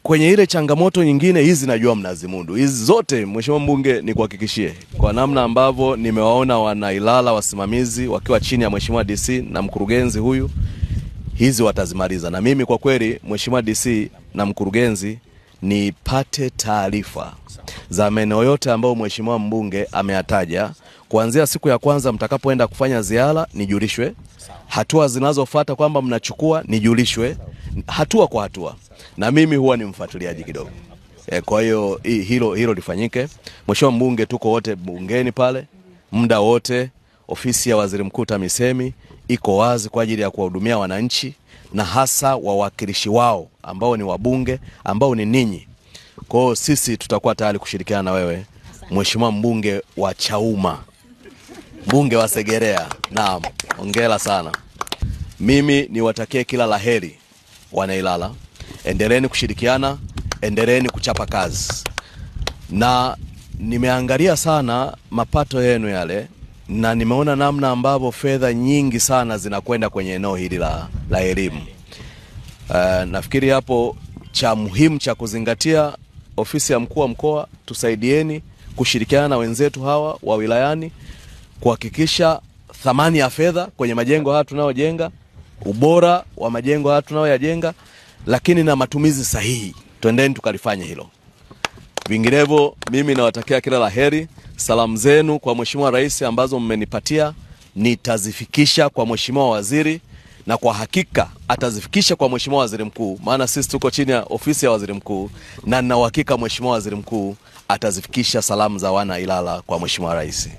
kwenye ile changamoto nyingine hizi najua mnazimudu. Hizi zote Mheshimiwa Mbunge ni kuhakikishie kwa namna ambavyo nimewaona wana Ilala wasimamizi wakiwa chini ya Mheshimiwa DC na mkurugenzi huyu, hizi watazimaliza. Na mimi kwa kweli Mheshimiwa DC na mkurugenzi nipate taarifa za maeneo yote ambayo Mheshimiwa Mbunge ameyataja. Kuanzia siku ya kwanza mtakapoenda kufanya ziara nijulishwe. Hatua zinazofuata kwamba mnachukua nijulishwe hatua kwa hatua. Na mimi huwa ni mfuatiliaji kidogo. Kwa hiyo hilo lifanyike. Mheshimiwa Mbunge, tuko wote bungeni pale muda wote. Ofisi ya Waziri Mkuu TAMISEMI iko wazi kwa ajili ya kuwahudumia wananchi na hasa wawakilishi wao ambao ni wabunge ambao ni ninyi. Kwa hiyo sisi tutakuwa tayari kushirikiana na wewe Mheshimiwa Mbunge wa Chauma, Mbunge wa Segerea. Naam, hongera sana. Mimi niwatakie kila laheri wana Ilala. Endeleeni kushirikiana, endeleeni kuchapa kazi. Na nimeangalia sana mapato yenu yale na nimeona namna ambavyo fedha nyingi sana zinakwenda kwenye eneo hili la elimu. Nafikiri hapo cha muhimu cha kuzingatia, ofisi ya mkuu wa mkoa tusaidieni kushirikiana na wenzetu hawa wa wilayani kuhakikisha thamani ya fedha kwenye majengo haya tunayojenga, ubora wa majengo haya tunayoyajenga, lakini na matumizi sahihi. Twendeni tukalifanye hilo. Vinginevyo mimi nawatakia kila laheri. Salamu zenu kwa Mheshimiwa Rais ambazo mmenipatia nitazifikisha kwa Mheshimiwa Waziri, na kwa hakika atazifikisha kwa Mheshimiwa Waziri Mkuu, maana sisi tuko chini ya ofisi ya Waziri Mkuu, na nina uhakika Mheshimiwa Waziri Mkuu atazifikisha salamu za wana Ilala kwa Mheshimiwa Rais.